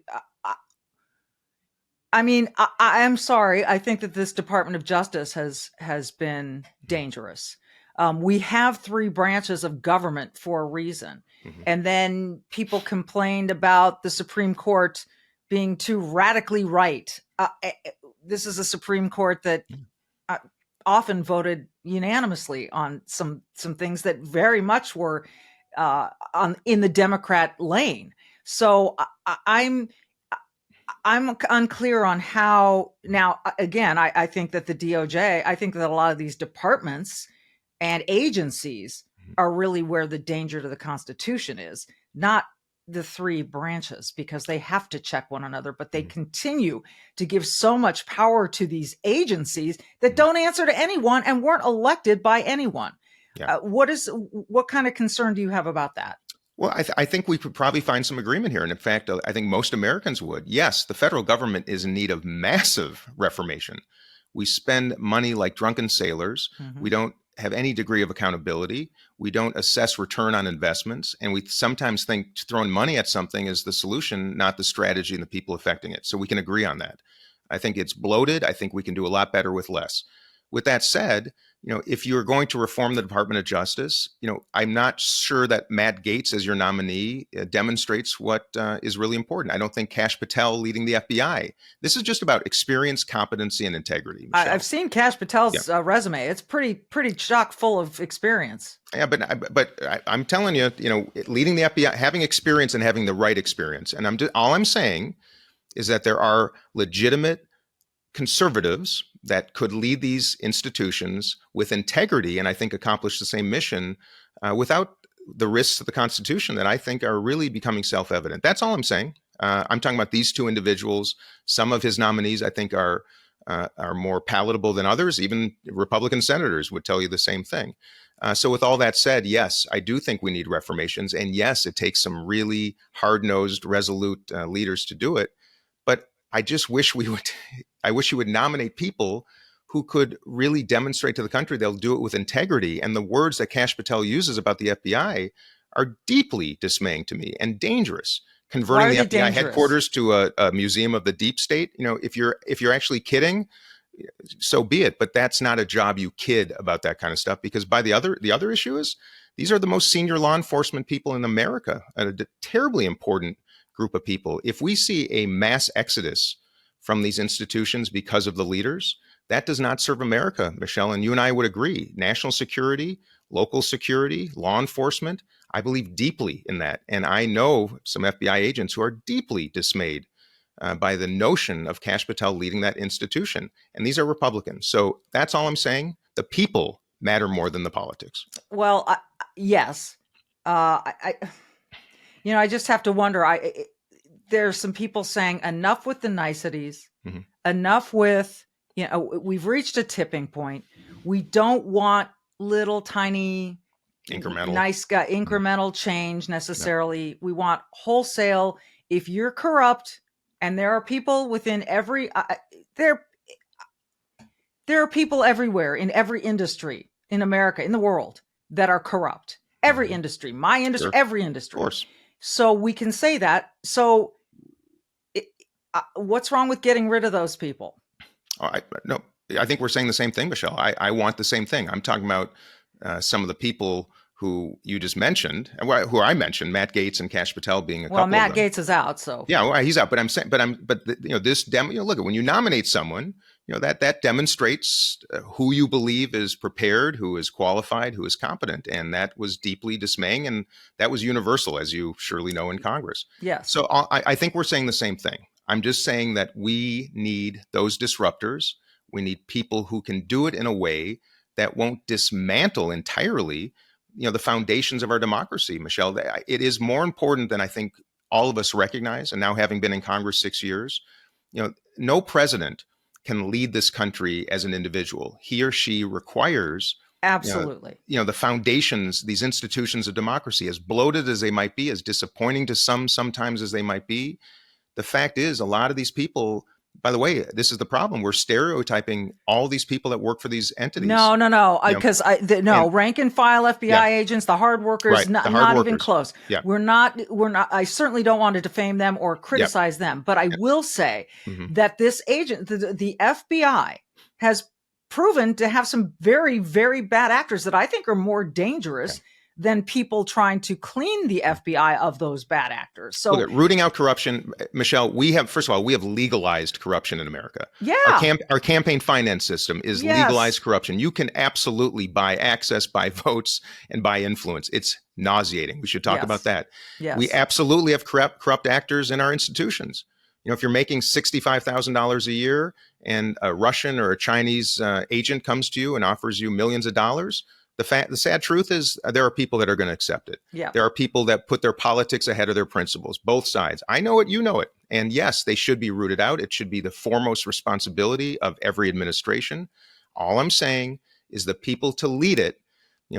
I'm sorry. I think that this Department of Justice has been dangerous. We have three branches of government for a reason. And then people complained about the Supreme Court being too radically right. This is a Supreme Court that often voted unanimously on some things that very much were in the Democrat lane. So I'm unclear on how. Now, again, I think that the DOJ, I think that a lot of these departments and agencies are really where the danger to the Constitution is, not the three branches, because they have to check one another, but they continue to give so much power to these agencies that don't answer to anyone and weren't elected by anyone. Yeah. What kind of concern do you have about that? Well, I think we could probably find some agreement here. And in fact, I think most Americans would. Yes, the federal government is in need of massive reformation. We spend money like drunken sailors. We don't have any degree of accountability. We don't assess return on investments. And we sometimes think throwing money at something is the solution, not the strategy and the people affecting it. So we can agree on that. I think it's bloated. I think we can do a lot better with less. With that said, if you're going to reform the Department of Justice, I'm not sure that Matt Gaetz as your nominee demonstrates what is really important. I don't think Kash Patel leading the FBI. This is just about experience, competency, and integrity. Michele. I've seen Kash Patel's resume. It's pretty chock full of experience. Yeah, but I'm telling you, leading the FBI, having experience and having the right experience. And all I'm saying is that there are legitimate conservatives that could lead these institutions with integrity and I think accomplish the same mission without the risks to the Constitution that I think are really becoming self-evident. That's all I'm saying. I'm talking about these two individuals. Some of his nominees I think are more palatable than others. Even Republican senators would tell you the same thing. So with all that said, yes, I do think we need reformations. And yes, it takes some really hard-nosed, resolute leaders to do it. But I just wish you would nominate people who could really demonstrate to the country they'll do it with integrity. And the words that Kash Patel uses about the FBI are deeply dismaying to me and dangerous. Converting the FBI headquarters to a museum of the deep state. If you're actually kidding, so be it. But that's not a job you kid about that kind of stuff. Because the other issue is these are the most senior law enforcement people in America, a terribly important group of people. If we see a mass exodus from these institutions because of the leaders, that does not serve America, Michele. And you and I would agree. National security, local security, law enforcement, I believe deeply in that. And I know some FBI agents who are deeply dismayed by the notion of Kash Patel leading that institution. And these are Republicans. So that's all I'm saying. The people matter more than the politics. Well, yes. I just have to wonder. There's some people saying enough with the niceties, enough with, we've reached a tipping point. We don't want little tiny incremental. nice guy, incremental change necessarily. Yeah. We want wholesale. If you're corrupt, and there are people within every there are people everywhere in every industry in America, in the world, that are corrupt. Every industry, my industry, Sure. every industry. Of course. So we can say that. So what's wrong with getting rid of those people? No, I think we're saying the same thing, Michelle. I want the same thing. I'm talking about some of the people who you just mentioned, who I mentioned, Matt Gaetz and Kash Patel being a couple of them. Well, Matt Gaetz is out, so yeah, well, he's out. But I'm saying, look, when you nominate someone, that demonstrates who you believe is prepared, who is qualified, who is competent, and that was deeply dismaying, and that was universal, as you surely know, in Congress. Yes. So I think we're saying the same thing. I'm just saying that we need those disruptors. We need people who can do it in a way that won't dismantle entirely, the foundations of our democracy, Michelle. It is more important than I think all of us recognize. And now, having been in Congress 6 years, no president can lead this country as an individual. He or she requires absolutely, the foundations, these institutions of democracy, as bloated as they might be, as disappointing to some sometimes as they might be. The fact is, a lot of these people, by the way, this is the problem. We're stereotyping all these people that work for these entities. No. Because rank and file FBI agents, the hard workers, right, not workers. Even close. Yeah. We're not. I certainly don't want to defame them or criticize them, but I will say that this agent, the FBI, has proven to have some very, very bad actors that I think are more dangerous than people trying to clean the FBI of those bad actors. So look, rooting out corruption, Michelle, first of all, we have legalized corruption in America. Yeah. Our campaign finance system is legalized corruption. You can absolutely buy access, buy votes, and buy influence. It's nauseating. We should talk about that. Yes. We absolutely have corrupt actors in our institutions. If you're making $65,000 a year and a Russian or a Chinese agent comes to you and offers you millions of dollars, the sad truth is there are people that are going to accept it. Yeah. There are people that put their politics ahead of their principles, both sides. I know it, you know it. And yes, they should be rooted out. It should be the foremost responsibility of every administration. All I'm saying is the people to lead it,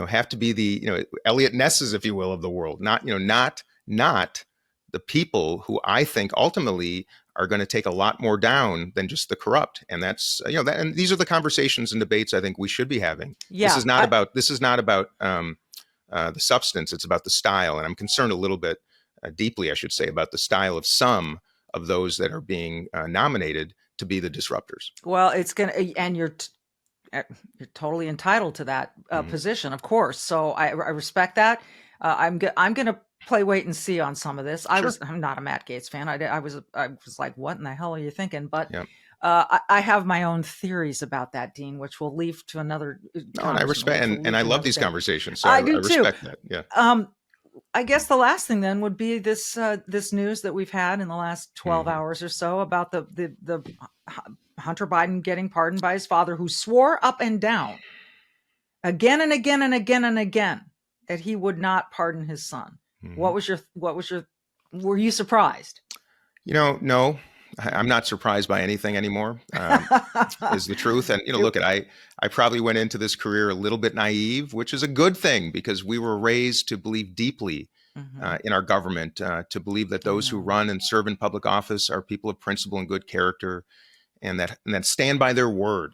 have to be the, Elliot Nesses, if you will, of the world, not the people who I think ultimately are going to take a lot more down than just the corrupt. And that's, and these are the conversations and debates I think we should be having. Yeah, this is not about the substance. It's about the style. And I'm concerned a little bit deeply, I should say, about the style of some of those that are being nominated to be the disruptors. Well, it's going to, and you're totally entitled to that position, of course. So I respect that. I'm going to play wait and see on some of this. I'm not a Matt Gaetz fan. I was like, what in the hell are you thinking? But I have my own theories about that, Dean, which we'll leave to another. No, and I respect, and I love these conversations. So I do too. Respect that. Yeah. I guess the last thing then would be this news that we've had in the last 12 hours or so about the Hunter Biden getting pardoned by his father, who swore up and down again and again and again and again that he would not pardon his son. Were you surprised? No, I'm not surprised by anything anymore, is the truth. And, look, I probably went into this career a little bit naive, which is a good thing because we were raised to believe deeply in our government, to believe that those who run and serve in public office are people of principle and good character and that stand by their word,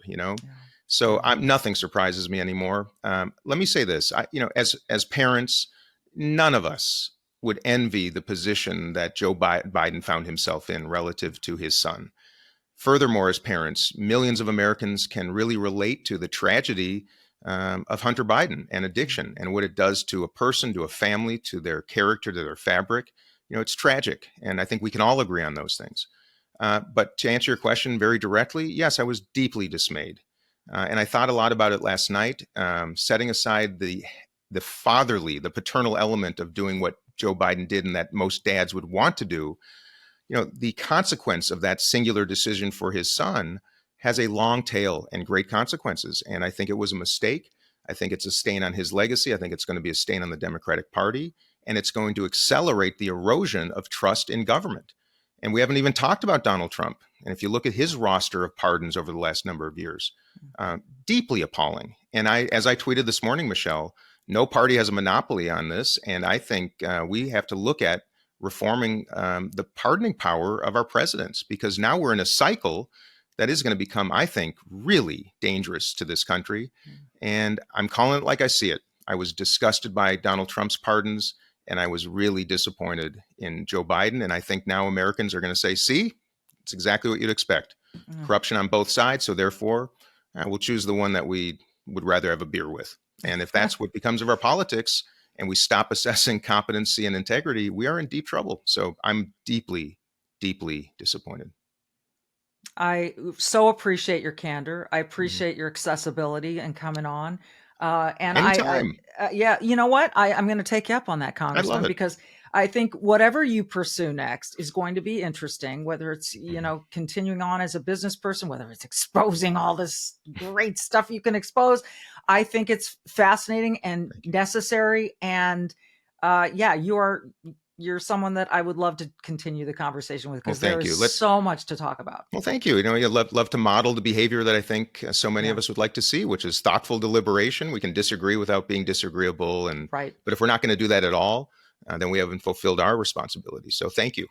So nothing surprises me anymore. Let me say this, as parents, none of us would envy the position that Joe Biden found himself in relative to his son. Furthermore, as parents, millions of Americans can really relate to the tragedy of Hunter Biden and addiction and what it does to a person, to a family, to their character, to their fabric. It's tragic. And I think we can all agree on those things. But to answer your question very directly, yes, I was deeply dismayed. And I thought a lot about it last night, setting aside the fatherly, the paternal element of doing what Joe Biden did and that most dads would want to do. The consequence of that singular decision for his son has a long tail and great consequences. And I think it was a mistake. I think it's a stain on his legacy. I think it's going to be a stain on the Democratic Party. And it's going to accelerate the erosion of trust in government. And we haven't even talked about Donald Trump. And if you look at his roster of pardons over the last number of years, deeply appalling. And as I tweeted this morning, Michelle, No party has a monopoly on this. And I think we have to look at reforming the pardoning power of our presidents, because now we're in a cycle that is going to become, I think, really dangerous to this country. And I'm calling it like I see it. I was disgusted by Donald Trump's pardons, and I was really disappointed in Joe Biden. And I think now Americans are going to say, see, it's exactly what you'd expect. Corruption on both sides. So therefore, we'll choose the one that we would rather have a beer with. And if that's what becomes of our politics, and we stop assessing competency and integrity, we are in deep trouble. So I'm deeply, deeply disappointed. I so appreciate your candor. I appreciate your accessibility and coming on. And Anytime. Yeah, you know what? I'm going to take you up on that, I love Congressman, it. because I think whatever you pursue next is going to be interesting, whether it's, continuing on as a business person, whether it's exposing all this great stuff you can expose. I think it's fascinating and necessary. And yeah, you're someone that I would love to continue the conversation with, because there is so much to talk about. Well, thank you. You love to model the behavior that I think so many of us would like to see, which is thoughtful deliberation. We can disagree without being disagreeable. Right. But if we're not going to do that at all, then we haven't fulfilled our responsibility. So thank you.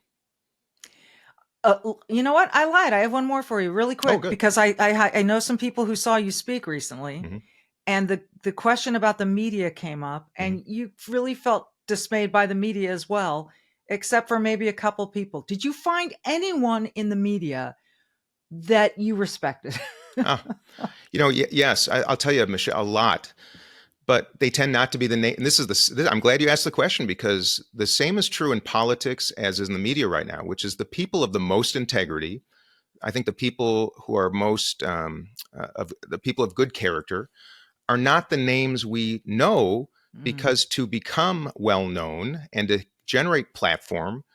You know what? I lied. I have one more for you really quick, because I know some people who saw you speak recently, and the question about the media came up, and you really felt dismayed by the media as well, except for maybe a couple people. Did you find anyone in the media that you respected? Yes, I'll tell you, Michelle, a lot. But they tend not to be the name. And I'm glad you asked the question, because the same is true in politics as is in the media right now, which is the people of the most integrity. I think the people who are most of the people of good character are not the names we know, because to become well known and to generate platform,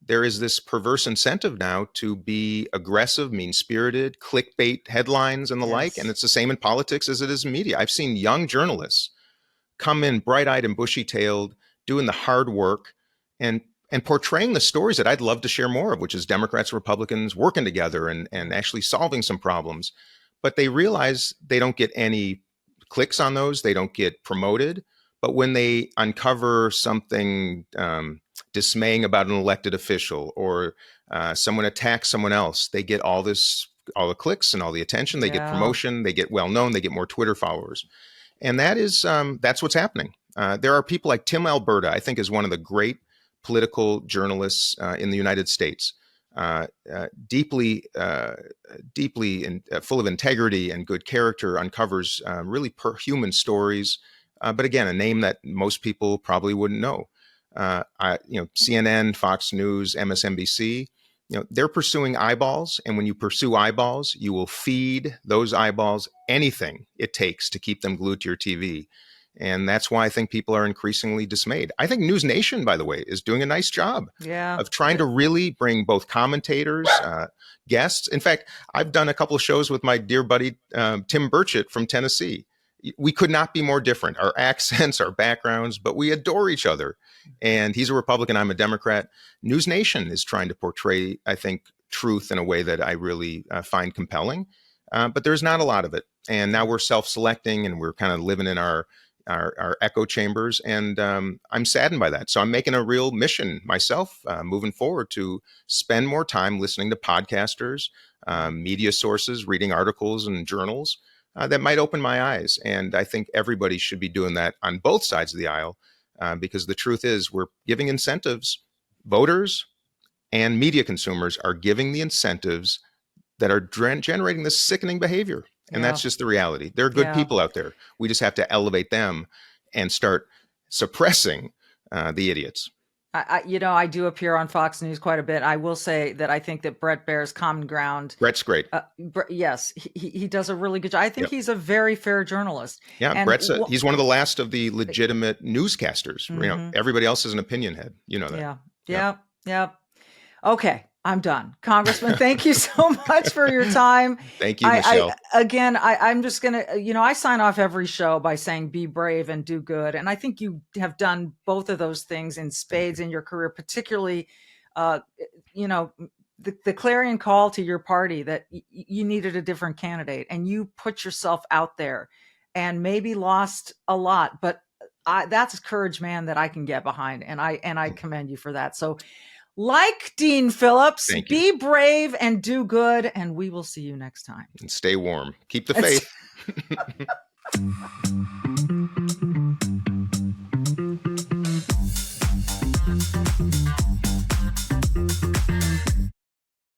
there is this perverse incentive now to be aggressive, mean-spirited, clickbait headlines and the like. And it's the same in politics as it is in media. I've seen young journalists come in bright-eyed and bushy-tailed, doing the hard work and portraying the stories that I'd love to share more of, which is Democrats, Republicans working together and actually solving some problems. But they realize they don't get any clicks on those. They don't get promoted. But when they uncover something dismaying about an elected official, or someone attacks someone else, they get all the clicks and all the attention. They get promotion. They get well known. They get more Twitter followers, and that's what's happening. There are people like Tim Alberta, I think, is one of the great political journalists in the United States. Deeply full of integrity and good character, uncovers really human stories. But again, a name that most people probably wouldn't know. CNN, Fox News, MSNBC, they're pursuing eyeballs. And when you pursue eyeballs, you will feed those eyeballs anything it takes to keep them glued to your TV. And that's why I think people are increasingly dismayed. I think News Nation, by the way, is doing a nice job of trying to really bring both commentators, guests. In fact, I've done a couple of shows with my dear buddy, Tim Burchett from Tennessee. We could not be more different, our accents, our backgrounds, but we adore each other. And he's a Republican, I'm a Democrat. News Nation is trying to portray, I think, truth in a way that I really find compelling. But there's not a lot of it. And now we're self-selecting, and we're kind of living in our echo chambers. And I'm saddened by that. So I'm making a real mission myself moving forward to spend more time listening to podcasters, media sources, reading articles and journals that might open my eyes. And I think everybody should be doing that on both sides of the aisle, because the truth is we're giving incentives. Voters and media consumers are giving the incentives that are generating this sickening behavior. And that's just the reality. There are good people out there. We just have to elevate them and start suppressing the idiots. I do appear on Fox News quite a bit. I will say that I think that Brett Baer's Common Ground. Brett's great. Yes, he does a really good job. I think he's a very fair journalist. Yeah, and he's one of the last of the legitimate newscasters. Everybody else is an opinion head. You know that. Yeah. Okay, I'm done. Congressman, thank you so much for your time. Thank you, Michelle. I'm just going to, I sign off every show by saying be brave and do good. And I think you have done both of those things in spades in your career, particularly, the clarion call to your party that you needed a different candidate, and you put yourself out there and maybe lost a lot, but that's courage, man, that I can get behind. And I commend you for that. So like Dean Phillips, be brave and do good. And we will see you next time. And stay warm. Keep the faith.